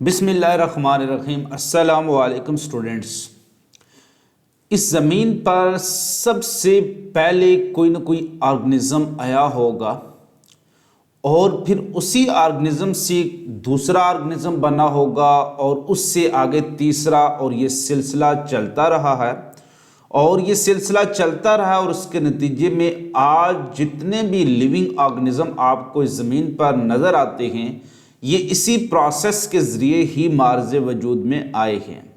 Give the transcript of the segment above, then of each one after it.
बिस्मिल्लाहिर्रहमानिर्रहीम। अस्सलाम वालेकुम स्टूडेंट्स। इस ज़मीन पर सबसे पहले कोई ना कोई ऑर्गेनिज़म आया होगा और फिर उसी ऑर्गेनिज़म से दूसरा ऑर्गेनिज़म बना होगा और उससे आगे तीसरा, और ये सिलसिला चलता रहा है और ये सिलसिला चलता रहा और उसके नतीजे में आज जितने भी लिविंग ऑर्गेनिज़म आपको इस ज़मीन पर नज़र आते हैं ये इसी प्रोसेस के ज़रिए ही मार्ज़ वजूद में आए हैं।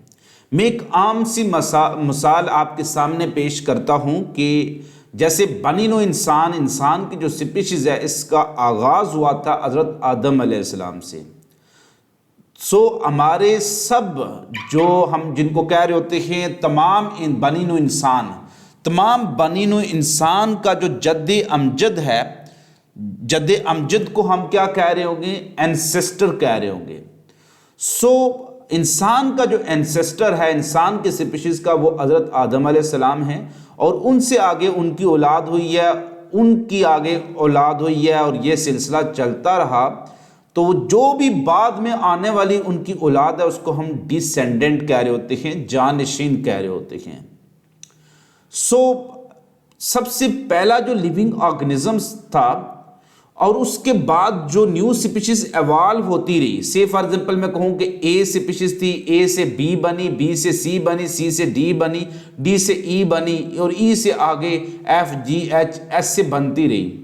मैं एक आम सी मिसाल आपके सामने पेश करता हूँ कि जैसे बनी नो इंसान की जो स्पीशीज़ है इसका आगाज़ हुआ था हज़रत आदम अलैहिस्सलाम से। हमारे सब जो हम जिनको कह रहे होते हैं तमाम बनी नो इंसान का जो जद्द अमजद है, जद्द अमजद को हम क्या कह रहे होंगे? एंसेस्टर कह रहे होंगे। इंसान का जो एंसेस्टर है, इंसान के स्पीशीज़ का, वो हज़रत आदम अलैहिस्सलाम है और उनसे आगे उनकी औलाद हुई है, उनकी आगे औलाद हुई है और ये सिलसिला चलता रहा। तो जो भी बाद में आने वाली उनकी औलाद है उसको हम डिसेंडेंट कह रहे होते हैं, जानशीन कह रहे होते हैं। सबसे पहला जो लिविंग ऑर्गेनिजम्स था और उसके बाद जो न्यू स्पीशीज एवॉल्व होती रही। से फॉर एग्जांपल मैं कहूँ कि ए स्पीशीज थी, ए से बी बनी, बी से सी बनी, सी से डी बनी, डी से ई बनी और ई से आगे एफ जी एच एस से बनती रही।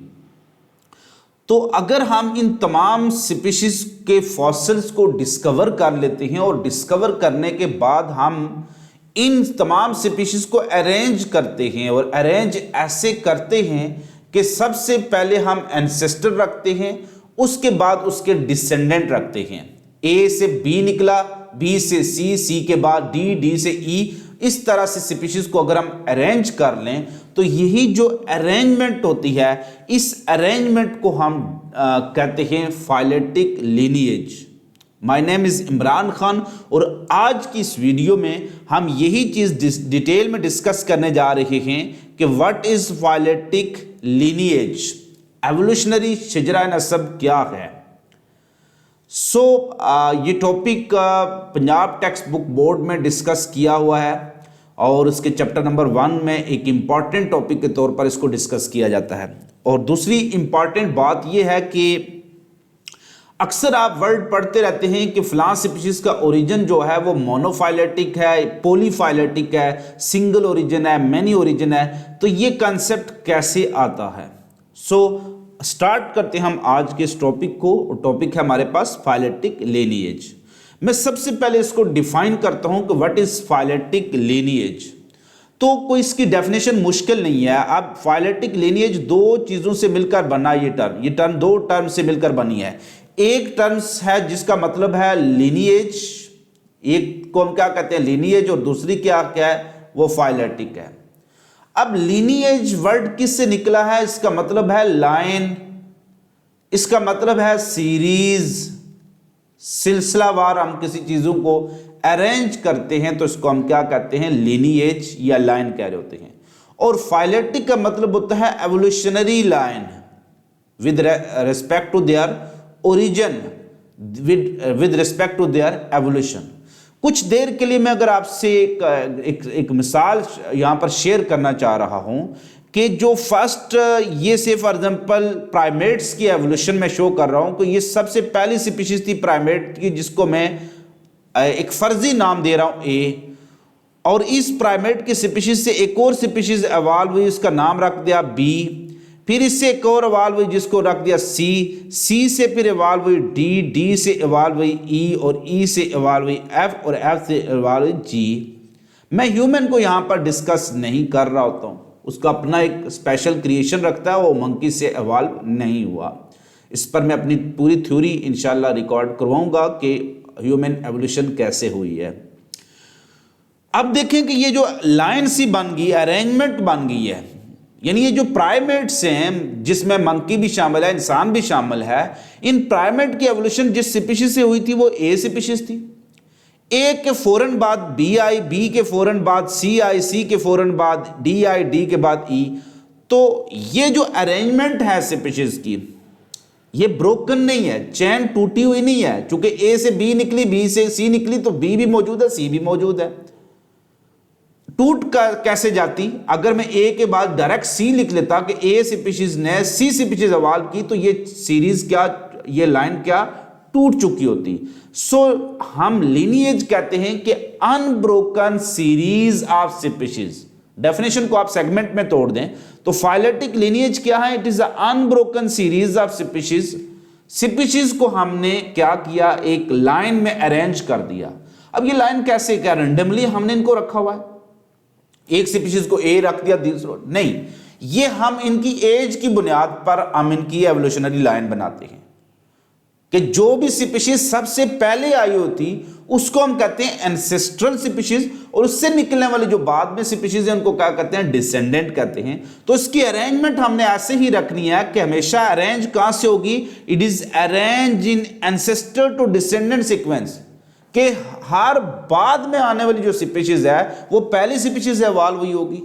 तो अगर हम इन तमाम स्पीशीज के फॉसिल्स को डिस्कवर कर लेते हैं और डिस्कवर करने के बाद हम इन तमाम स्पीशीज को अरेंज करते हैं और अरेंज ऐसे करते हैं कि सबसे पहले हम एंसेस्टर रखते हैं, उसके बाद उसके डिसेंडेंट रखते हैं। ए से बी निकला, बी से सी, सी के बाद डी, डी से ई, इस तरह से स्पीशीज को अगर हम अरेंज कर लें तो यही जो अरेंजमेंट होती है, इस अरेंजमेंट को हम कहते हैं phyletic lineage. My name is Imran Khan और आज की इस वीडियो में हम यही चीज़ डिटेल में डिस्कस करने जा रहे हैं कि what is phyletic lineage, evolutionary शजरा नसब क्या है। ये topic Punjab text book board में डिस्कस किया हुआ है और इसके चैप्टर नंबर 1 में एक इम्पॉर्टेंट टॉपिक के तौर पर इसको डिस्कस किया जाता है। और दूसरी इम्पॉर्टेंट बात यह है कि अक्सर आप वर्ड पढ़ते रहते हैं कि फलां स्पीशीज का ओरिजिन जो है वो मोनोफाइलेटिक है, पॉलीफाइलेटिक है, सिंगल ओरिजिन है, मैनी ओरिजिन है। तो ये कंसेप्ट कैसे आता है? स्टार्ट करते हैं हम आज के इस टॉपिक को। टॉपिक है हमारे पास फाइलेटिक लीनिएज। मैं सबसे पहले इसको डिफाइन करता हूं कि व्हाट इज फाइलेटिक लीनिएज। तो कोई इसकी डेफिनेशन मुश्किल नहीं है। अब फाइलेटिक लीनिएज दो चीजों से मिलकर बना, ये टर्म दो टर्म से मिलकर बनी है। एक टर्म्स है जिसका मतलब है लीनिएज, एक को हम क्या कहते हैं लीनिएज, और दूसरी क्या है वो फाइलेटिक है। अब लीनिएज वर्ड किससे निकला है? इसका मतलब है लाइन, इसका मतलब है सीरीज, सिलसिलावार हम किसी चीजों को अरेंज करते हैं तो इसको हम क्या कहते हैं? लीनिएज या लाइन कह रहे होते हैं। और फाइलेटिक का मतलब होता है evolutionary line with respect to their origin, with respect to their evolution. कुछ देर के लिए मैं अगर आपसे एक मिसाल यहां पर शेयर करना चाह रहा हूं कि जो फर्स्ट ये से फॉर एग्जांपल प्राइमेट्स की एवोल्यूशन में शो कर रहा हूं कि ये सबसे पहली स्पीशीज थी प्राइमेट की जिसको मैं एक फर्जी नाम दे रहा हूं ए, और इस प्राइमेट की स्पीशीज से एक और स्पीशीज एवॉल्व हुई, उसका नाम रख दिया बी। फिर इससे एक और इवॉल्व हुई जिसको रख दिया सी, सी से फिर इवॉल्व हुई डी, डी से इवॉल्व हुई ई और ई से इवॉल्व हुई एफ और एफ से इवॉल्व हुई जी। मैं ह्यूमन को यहाँ पर डिस्कस नहीं कर रहा होता हूँ, उसका अपना एक स्पेशल क्रिएशन रखता है, वो मंकी से इवॉल्व नहीं हुआ। इस पर मैं अपनी पूरी थ्योरी इंशाल्लाह रिकॉर्ड करवाऊंगा कि ह्यूमन एवोल्यूशन कैसे हुई है। अब देखें कि ये जो लाइन सी बन गई, अरेंजमेंट बन गई है, यानी ये जो प्राइमेट्स हैं जिसमें मंकी भी शामिल है, इंसान भी शामिल है, इन प्राइमेट की एवोल्यूशन जिस स्पीशीज से हुई थी वो ए स्पीशीज थी। ए के फौरन बाद बी आई, बी के फौरन बाद सी आई, सी के फौरन बाद डी आई, डी के बाद ई। तो ये जो अरेंजमेंट है स्पीशीज की, ये ब्रोकन नहीं है, चेन टूटी हुई नहीं है, क्योंकि ए से बी निकली, बी से सी निकली, तो बी भी मौजूद है, सी भी मौजूद है। टूट कर कैसे जाती? अगर मैं ए के बाद डायरेक्ट सी लिख लेता कि ए स्पीशीज ने सी स्पीशीज इवॉल्व की, तो ये सीरीज क्या, ये लाइन क्या टूट चुकी होती। सो हम लीनिएज कहते हैं कि unbroken series of species. Definition को आप सेगमेंट में तोड़ दें तो फाइलेटिक लीनिएज क्या है? It is a unbroken series of species. Species को हमने क्या किया, एक लाइन में अरेंज कर दिया। अब ये लाइन कैसे, क्या रेंडमली हमने इनको रखा हुआ है? एक स्पीशीज को ए रख दिया, दूसरा नहीं, ये हम इनकी एज की बुनियाद पर हम इनकी एवोल्यूशनरी लाइन बनाते हैं कि जो भी स्पीशीज सबसे पहले आई होती उसको हम कहते हैं एंसेस्ट्रल स्पीशीज, और उससे निकलने वाली जो बाद में स्पीशीज है उनको क्या कहते हैं? डिसेंडेंट कहते हैं। तो इसकी अरेंजमेंट हमने ऐसे ही रखनी है कि हमेशा अरेंज कहां से होगी? It is arrange in ancestor to descendant sequence, कि हर बाद में आने वाली जो स्पीशीज है वो पहली स्पीशीज से इवॉल्व हुई होगी।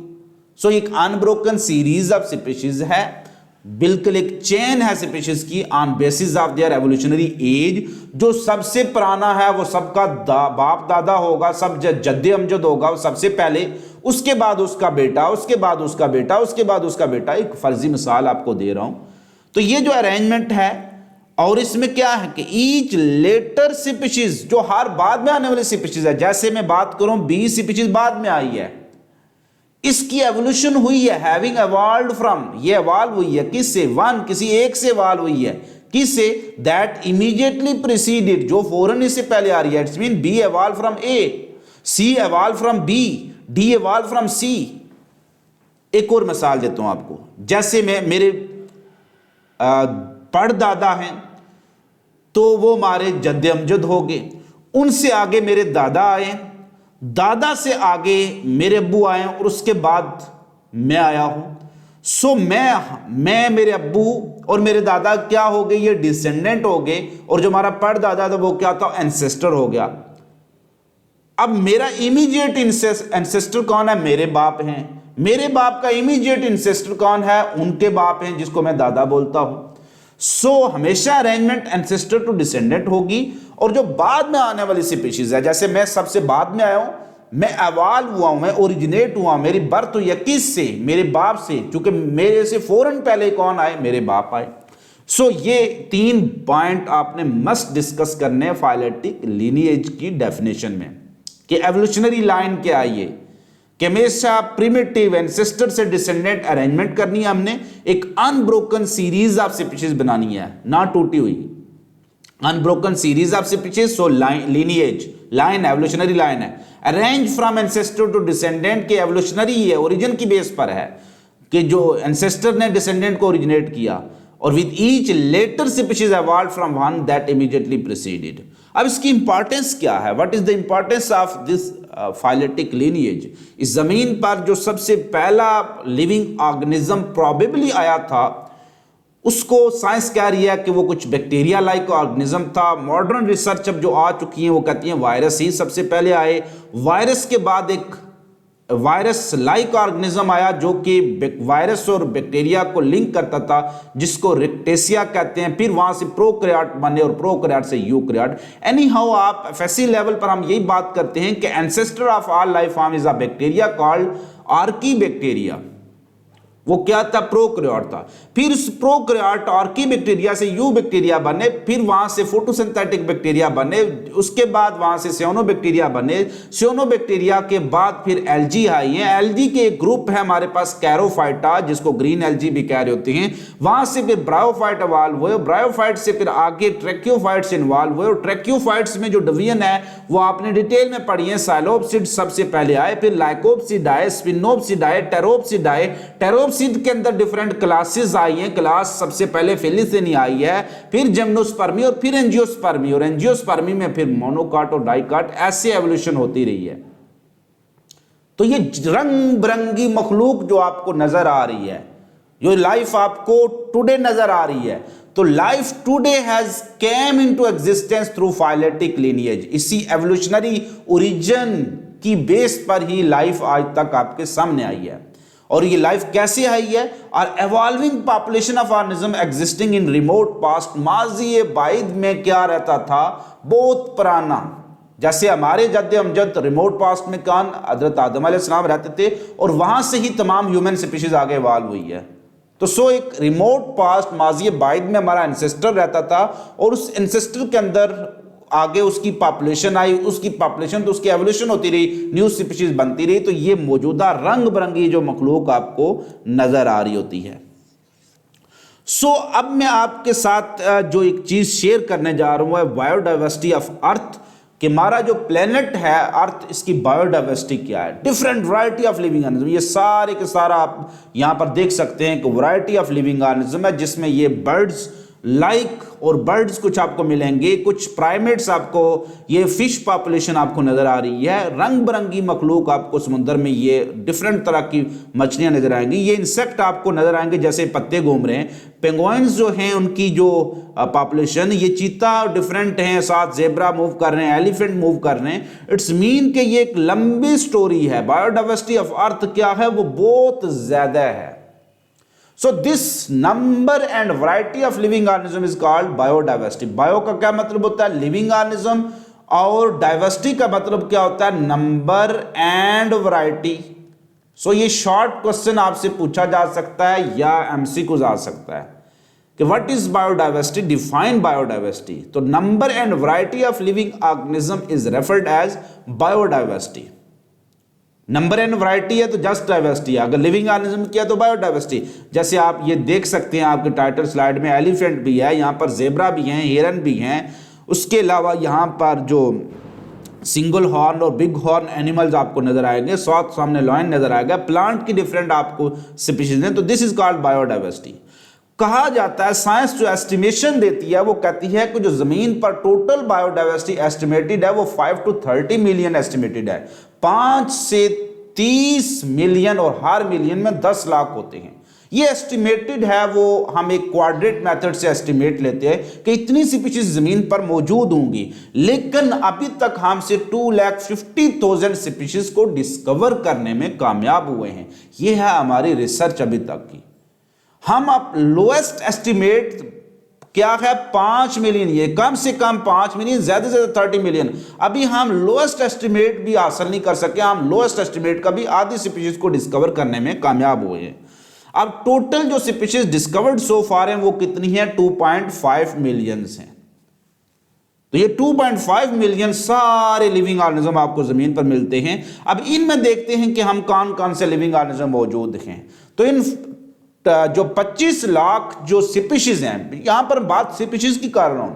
सो एक अनब्रोकन सीरीज ऑफ स्पीशीज है, बिल्कुल एक चेन है स्पीशीज की on basis of their evolutionary age. जो सबसे पुराना है वो सबका बाप दादा होगा, सब जद्दे अमजद होगा, वो सबसे पहले, उसके बाद उसका बेटा, उसके बाद उसका बेटा, उसके बाद उसका बेटा। एक फर्जी मिसाल आपको दे रहा हूं। तो ये जो अरेंजमेंट है, और इसमें क्या है कि ईच लेटर स्पीशीज, जो हर बाद में आने वाली स्पीशीज है, जैसे मैं बात करूं बी स्पीशीज बाद में आई है, इसकी एवोल्यूशन हुई है, हैविंग एवॉल्व्ड फ्रॉम, ये एवॉल्व हुई है किससे? वन, किसी एक से एवॉल्व हुई है, किससे? दैट इमीडिएटली प्रीसीडेड, जो फौरन इससे पहले आ रही है। It's mean B evolve from A, C evolve from B, D evolve from C. एक और मिसाल देता हूं आपको, जैसे मेरे परदादा हैं, तो वो हमारे जद्दे अमजद हो गए, उनसे आगे मेरे दादा आए, दादा से आगे मेरे अब्बू आए, और उसके बाद मैं आया हूं। सो मैं मेरे अब्बू और मेरे दादा क्या हो गए? ये डिसेंडेंट हो गए, और जो हमारा परदादा था वो क्या था? एंसेस्टर हो गया। अब मेरा इमीडिएट एंसेस्टर कौन है? मेरे बाप हैं। मेरे बाप का इमीडिएट एंसेस्टर कौन है? उनके बाप हैं, जिसको मैं दादा बोलता हूं। सो हमेशा अरेंजमेंट एंसेस्टर टू डिसेंडेंट होगी, और जो बाद में आने वाली स्पीशीज है, जैसे मैं सबसे बाद में आया हूं, मैं एवॉल्व हुआ हूं, मैं ओरिजिनेट हुआ, मेरी बर्थ हुई है किससे? मेरे बाप से, क्योंकि मेरे से फौरन पहले कौन आए? मेरे बाप आए। सो ये 3 पॉइंट आपने मस्ट डिस्कस करने फाइलेटिक लीनिएज की डेफिनेशन में, कि एवोल्यूशनरी लाइन क्या है, ये कि हमेशा प्रिमिटिव एंसेस्टर से डिसेंडेंट अरेंजमेंट करनी है हमने, एक अनब्रोकन सीरीज ऑफ स्पीशीज बनानी है, ना टूटी हुई unbroken series of species. So lineage line evolutionary line है, arrange from ancestor to descendant, के एवोल्यूशनरी है, ओरिजिन की बेस पर है, कि जो एंसेस्टर ने डिसेंडेंट को ओरिजिनेट किया, और with each later species evolved from one that immediately preceded. अब इसकी इंपॉर्टेंस क्या है? What is the importance of this phyletic lineage? इस जमीन पर जो सबसे पहला लिविंग ऑर्गेनिज्म प्रोबेबली आया था, उसको साइंस कह रही है कि वो कुछ बैक्टीरिया लाइक ऑर्गेनिज्म था। मॉडर्न रिसर्च अब जो आ चुकी है वो कहती हैं वायरस ही सबसे पहले आए। वायरस के बाद एक वायरस लाइक ऑर्गेनिज्म आया, जो कि वायरस और बैक्टीरिया को लिंक करता था, जिसको रिक्टेशिया कहते हैं। फिर वहां से प्रोकैरियोट बने, और प्रोकैरियोट से यूकैरियोट। एनी हाउ, आप एफएससी लेवल पर हम यही बात करते हैं कि ancestor of all life form is a bacteria called archaebacteria. वो क्या था? प्रोकैरियोट था। फिर उस प्रोकैरियोट आर्कीबैक्टीरिया से यूबैक्टीरिया बने, फिर वहां से फोटोसिंथेटिक बैक्टीरिया बने, उसके बाद वहां से सियानोबैक्टीरिया बने। सियानोबैक्टीरिया के बाद फिर एल्गी आई है। एल्गी के एक ग्रुप है हमारे पास कैरोफाइटा, जिसको ग्रीन एल्गी भी कह रहे होते हैं। वहां से फिर ब्रायोफाइट इवॉल्व हुए, ब्रायोफाइट से फिर आगे ट्रैक्योफाइट्स इन्वॉल्व हुए, और ट्रैक्योफाइट्स में जो डिवीजन है वो आपने डिटेल में पढ़ी है। साइलोप्सिड सबसे पहले आए, फिर लाइकोप्सिड आए, स्पिनोप्सिड आए, टेरोप्सिड आए। टेरोप्सिड के अंदर डिफरेंट क्लासेस आई हैं। क्लास सबसे पहले फेलिसिनी आई है, फिर जिम्नोस्पर्मी, और फिर एंजियोस्पर्मी, और एंजियोस्पर्मी में फिर मोनोकाट और डाइकाट, ऐसे एवोल्यूशन होती रही है। तो ये रंग बिरंगी मखलूक जो आपको नजर आ रही है, जो लाइफ आपको टुडे नजर आ रही है, तो life today has came into existence through phyletic lineage. इसी एवोल्यूशनरी ओरिजिन की बेस पर ही लाइफ आज तक आपके सामने आई है। और ये लाइफ कैसे आई है? और evolving population of organism existing in remote past, माजी बाइद में क्या रहता था? बहुत पुराना, जैसे हमारे जद्द अमजद रिमोट पास्ट में कान हजरत आदम अलैहिस्सलाम रहते थे और वहां से ही तमाम ह्यूमन स्पीशीज आगे इवॉल्व हुई है। तो एक रिमोट पास्ट माजी बाइद में हमारा एंसेस्टर रहता था और उस एंसेस्टर के अंदर आगे उसकी पॉपुलेशन आई, उसकी पॉपुलेशन तो उसकी एवोल्यूशन होती रही, न्यू स्पीशीज बनती रही। तो ये मौजूदा रंग बिरंगी जो मखलूक आपको नजर आ रही होती है। अब मैं आपके साथ जो एक चीज शेयर करने जा रहा हूं है बायोडाइवर्सिटी ऑफ अर्थ, कि हमारा जो प्लेनेट है अर्थ, इसकी बायोडाइवर्सिटी क्या है, different variety of living organism. ये सारे के सारा आप यहां पर देख सकते हैं कि वैरायटी ऑफ लिविंग ऑर्गेनिज्म है, जिसमें ये बर्ड्स लाइक और बर्ड्स कुछ आपको मिलेंगे, कुछ प्राइमेट्स आपको, ये फिश पॉपुलेशन आपको नजर आ रही है, रंग बिरंगी मखलूक आपको समुद्र में ये डिफरेंट तरह की मछलियां नजर आएंगी, ये इंसेक्ट आपको नजर आएंगे जैसे पत्ते घूम रहे हैं, पेंगुइन्स जो हैं उनकी जो पॉपुलेशन, ये चीता डिफरेंट हैं, साथ जेब्रा मूव कर रहे हैं, एलिफेंट मूव कर रहे हैं। इट्स मीन कि ये एक लंबी स्टोरी है। बायोडाइवर्सिटी ऑफ अर्थ क्या है? वो बहुत ज्यादा है। So this number and variety of living organism is called biodiversity. Bio का क्या मतलब होता है? लिविंग ऑर्गेनिज्म, और डाइवर्सिटी का मतलब क्या होता है? Number and variety. सो ये शॉर्ट क्वेश्चन आपसे पूछा जा सकता है या एमसीक्यू आ सकता है कि what is biodiversity, define biodiversity. तो number and variety of living organism is referred as biodiversity. Number and variety है तो जस्ट डाइवर्सिटी है, अगर लिविंग ऑर्गेनिज्म किया तो बायोडाइवर्सिटी। जैसे आप ये देख सकते हैं आपके टाइटल स्लाइड में, एलिफेंट भी है, यहाँ पर जेब्रा भी हैं, हिरन भी हैं, उसके अलावा यहाँ पर जो सिंगल हॉर्न और बिग हॉर्न एनिमल्स आपको नजर आएंगे, सामने लॉयन नजर आएगा, प्लांट की डिफरेंट आपको स्पीशीज हैं। तो दिस इज कॉल्ड बायोडाइवर्सिटी। कहा जाता है, साइंस जो एस्टिमेशन देती है वो कहती है कि जो जमीन पर टोटल बायोडाइवर्सिटी एस्टिमेटेड है वो 5 to 30 मिलियन एस्टिमेटेड है, 5 से 30 मिलियन, और हर मिलियन में 10 लाख होते हैं। ये एस्टिमेटेड है, वो हम एक क्वाड्रेट मेथड से एस्टिमेट लेते हैं कि इतनी स्पीशीज जमीन पर मौजूद होंगी, लेकिन अभी तक हमसे 2,50,000 स्पीशीज को डिस्कवर करने में कामयाब हुए हैं। ये है हमारी रिसर्च अभी तक की। हम अब लोएस्ट एस्टिमेट क्या है? 5 मिलियन, ये कम से कम 5 मिलियन, ज्यादा से ज्यादा 30 मिलियन। अभी हम लोएस्ट एस्टिमेट भी हासिल नहीं कर सके, हम लोएस्ट एस्टिमेट का भी आधी स्पीशीज को डिस्कवर करने में कामयाब हुए हैं। अब टोटल जो स्पीशीज डिस्कवर्ड सो फार हैं वो कितनी है? 2.5 मिलियन हैं। तो ये 2.5 मिलियन सारे लिविंग ऑर्गेनिज्म आपको जमीन पर मिलते हैं। अब इनमें देखते हैं कि हम कौन कौन से लिविंग ऑर्गेनिज्म मौजूद हैं। तो इन जो 25 लाख जो स्पीशीज हैं, यहां पर बात स्पीशीज की कर रहा हूं,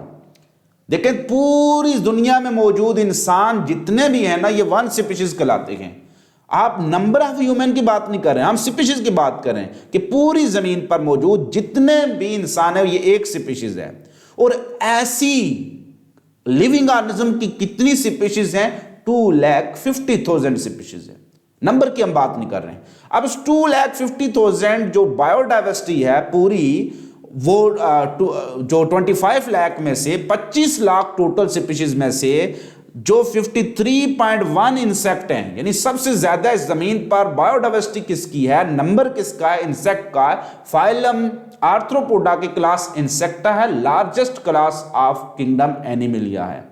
देखें पूरी दुनिया में मौजूद इंसान जितने भी हैं ना, ये 1 स्पीशीज कहलाते हैं। आप नंबर ऑफ ह्यूमन की बात नहीं कर रहे हैं, हम स्पीशीज की बात कर रहे हैं कि पूरी जमीन पर मौजूद जितने भी इंसान है ये एक स्पीशीज है। और ऐसी लिविंग ऑर्गेनिज्म की कितनी स्पीशीज हैं? 2,50,000 स्पीशीज है। नंबर की हम बात नहीं कर रहे हैं। अब इस 2,50,000 जो बायोडाइवर्सिटी है पूरी, वो जो 25 लाख में से 25 लाख टोटल स्पीशीज में से जो 53.1 इंसेक्ट हैं, यानी सबसे ज्यादा इस जमीन पर बायोडाइवर्सिटी किसकी है, नंबर किसका है? इंसेक्ट का है। फाइलम आर्थ्रोपोडा की क्लास इंसेक्टा है, largest class of kingdom Animalia है।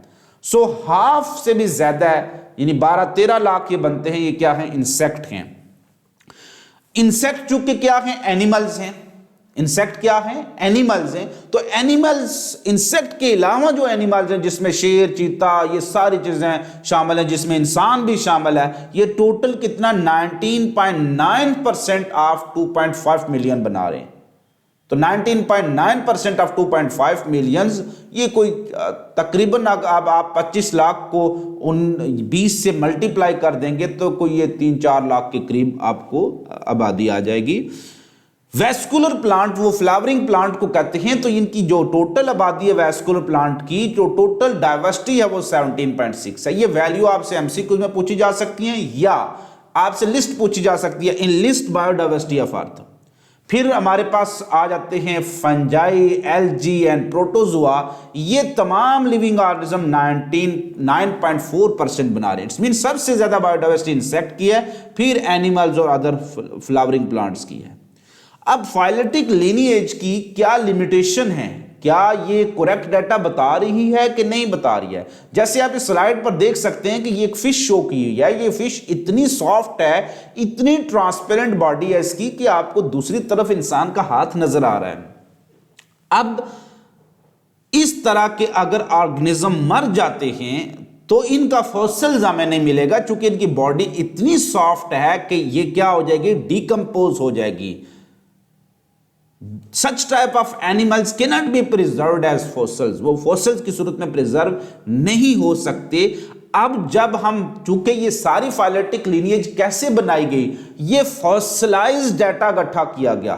सो हाफ से भी ज्यादा है, यानी 12-13 लाख ये बनते हैं, ये क्या है? इंसेक्ट हैं। इंसेक्ट चूंकि क्या है? एनिमल्स हैं। इंसेक्ट क्या है? एनिमल्स हैं। तो एनिमल्स, इंसेक्ट के अलावा जो एनिमल्स हैं जिसमें शेर, चीता, ये सारी चीजें शामिल हैं, जिसमें इंसान भी शामिल है, ये टोटल कितना? 19.9% ऑफ 2.5 मिलियन बना रहे हैं। तो 19.9% ऑफ 2.5 मिलियंस, ये कोई तकरीबन अब आप 25 लाख को उन 20 से मल्टीप्लाई कर देंगे तो कोई ये 3-4 लाख के करीब आपको आबादी आ जाएगी। वैस्कुलर प्लांट, वो फ्लावरिंग प्लांट को कहते हैं। तो इनकी जो टोटल आबादी है वैस्कुलर प्लांट की, जो टोटल डाइवर्सिटी है वो 17.6 है। ये वैल्यू आपसे एमसीक्यू में पूछी जा सकती है या आपसे लिस्ट पूछी जा सकती है, in list biodiversity of earth. फिर हमारे पास आ जाते हैं फंजाई, एल्गी एंड प्रोटोजुआ। ये तमाम लिविंग ऑर्गेनिज्म 9.4% बना रहे हैं। इट्स मीन सबसे ज्यादा बायोडाइवर्सिटी इंसेक्ट की है, फिर एनिमल्स और अदर फ्लावरिंग प्लांट्स की है। अब फाइलेटिक लीनिएज की क्या लिमिटेशन है, क्या ये करेक्ट डाटा बता रही है कि नहीं बता रही है? जैसे आप इस स्लाइड पर देख सकते हैं कि ये एक फिश शो की हुई है। ये फिश इतनी सॉफ्ट है, इतनी ट्रांसपेरेंट बॉडी है इसकी कि आपको दूसरी तरफ इंसान का हाथ नजर आ रहा है। अब इस तरह के अगर ऑर्गेनिज्म मर जाते हैं तो इनका फॉसिल्स हमें नहीं मिलेगा, क्योंकि इनकी बॉडी इतनी सॉफ्ट है कि ये क्या हो जाएगी, डिकम्पोज हो जाएगी। Such type of animals cannot be preserved as fossils। वो fossils की सूरत में प्रिजर्व नहीं हो सकते। अब जब हम, चूंकि ये सारी फाइलेटिक लीनिएज कैसे बनाई गई, ये फॉसिलाइज्ड डाटा इकट्ठा किया गया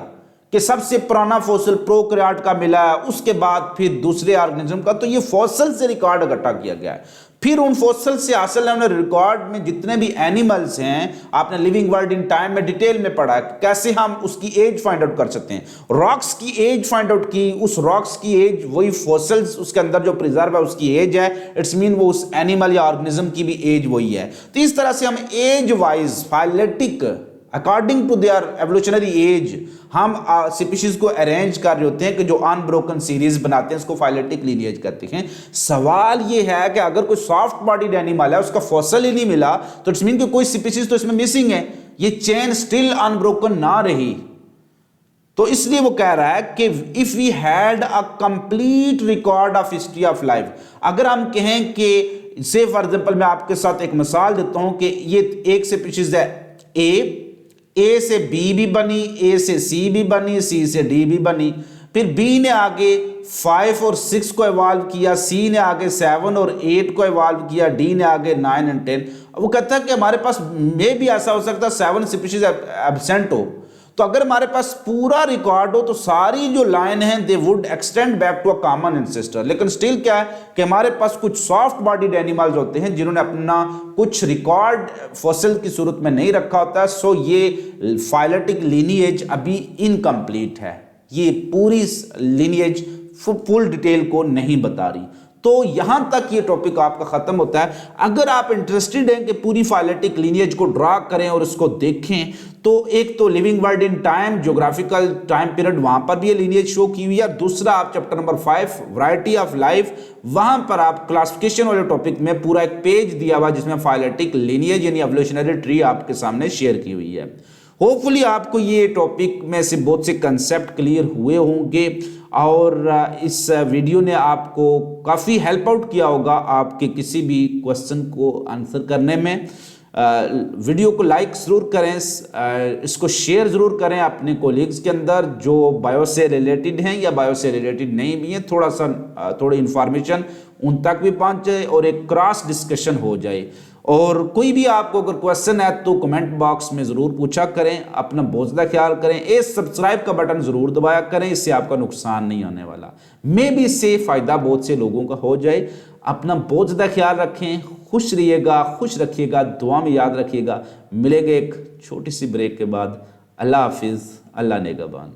कि सबसे पुराना फॉसिल प्रोकैरियोट का मिला है, उसके बाद फिर दूसरे ऑर्गेनिज्म का, तो ये फॉसिल से रिकॉर्ड इकट्ठा किया गया है। फिर उन फॉसिल से हासिल होने रिकॉर्ड में जितने भी एनिमल्स हैं, आपने लिविंग वर्ल्ड इन टाइम में डिटेल में पढ़ा है कैसे हम उसकी एज फाइंड आउट कर सकते हैं। रॉक्स की एज फाइंड आउट की, उस रॉक्स की एज वही फॉसिल्स उसके अंदर जो प्रिजर्व है उसकी एज है। इट्स मीन वो उस एनिमल या ऑर्गेनिज्म की भी एज वही है। तो इस तरह से हम age wise phyletic according to their evolutionary age हम स्पीशीज को अरेंज कर रहे होते हैं कि जो अनब्रोकन सीरीज बनाते हैं, इसको फाइलेटिक लीनिएज कहते हैं। सवाल ये है कि अगर कोई सॉफ्ट बॉडीड एनिमल है, उसका फॉसिल ही नहीं मिला, तो इट्स मीन कि कोई स्पीशीज तो इसमें मिसिंग है, ये चेन स्टिल अनब्रोकन ना रही। तो इसलिए वो कह रहा है कि if we had a complete record of history of life, अगर हम कहें कि से फॉर एग्जांपल मैं आपके साथ एक मिसाल देता हूं कि ये एक स्पीशीज है ए से बी भी बनी, ए से सी भी बनी, सी से डी भी बनी, फिर बी ने आगे 5 और 6 को इवॉल्व किया, सी ने आगे 7 और 8 को इवॉल्व किया, डी ने आगे 9 और 10। वो कहता है कि हमारे पास में भी ऐसा हो सकता है 7 स्पीशीज एब्सेंट हो। तो अगर हमारे पास पूरा रिकॉर्ड हो तो सारी जो लाइन है they would extend back to a common ancestor. लेकिन स्टिल क्या है कि हमारे पास कुछ सॉफ्ट बॉडीड एनिमल्स होते हैं जिन्होंने अपना कुछ रिकॉर्ड फॉसिल की सूरत में नहीं रखा होता है। सो ये फाइलेटिक लीनिएज अभी इनकम्प्लीट है, ये पूरी लीनिएज फुल डिटेल को नहीं बता रही। तो यहां तक ये टॉपिक आपका खत्म होता है। अगर आप इंटरेस्टेड हैं कि पूरी फाइलेटिक लीनिएज को ड्रा करें और इसको देखें, तो एक तो living world in time geographical time period, वहां पर भी ये लीनिएज शो की हुई है। दूसरा आप chapter number 5 variety of life, वहां पर आप क्लासिफिकेशन वाले टॉपिक में पूरा एक पेज दिया हुआ जिसमें फाइलेटिक लीनिएज यानी एवोल्यूशनरी ट्री आपके सामने शेयर की हुई है। होपफुली आपको ये टॉपिक में से बहुत से कंसेप्ट क्लियर हुए होंगे और इस वीडियो ने आपको काफ़ी हेल्प आउट किया होगा आपके किसी भी क्वेश्चन को आंसर करने में। वीडियो को लाइक ज़रूर करें, इसको शेयर ज़रूर करें अपने कोलीग्स के अंदर जो बायो से रिलेटेड हैं या बायो से रिलेटेड नहीं भी हैं। थोड़ी इन्फॉर्मेशन उन तक भी पहुंच जाए और एक क्रॉस डिस्कशन हो जाए। और कोई भी आपको अगर क्वेश्चन है तो कमेंट बॉक्स में ज़रूर पूछा करें। अपना बहुत ज़्यादा ख्याल करें। सब्सक्राइब का बटन ज़रूर दबाया करें, इससे आपका नुकसान नहीं होने वाला। मे भी इससे फ़ायदा बहुत से लोगों का हो जाए। अपना बहुत ज़्यादा ख्याल रखें, खुश रहिएगा, खुश रखिएगा, दुआ में याद रखिएगा। मिलेंगे एक छोटी सी ब्रेक के बाद। अल्लाह हाफिज़, अल्लाह नेगहबान।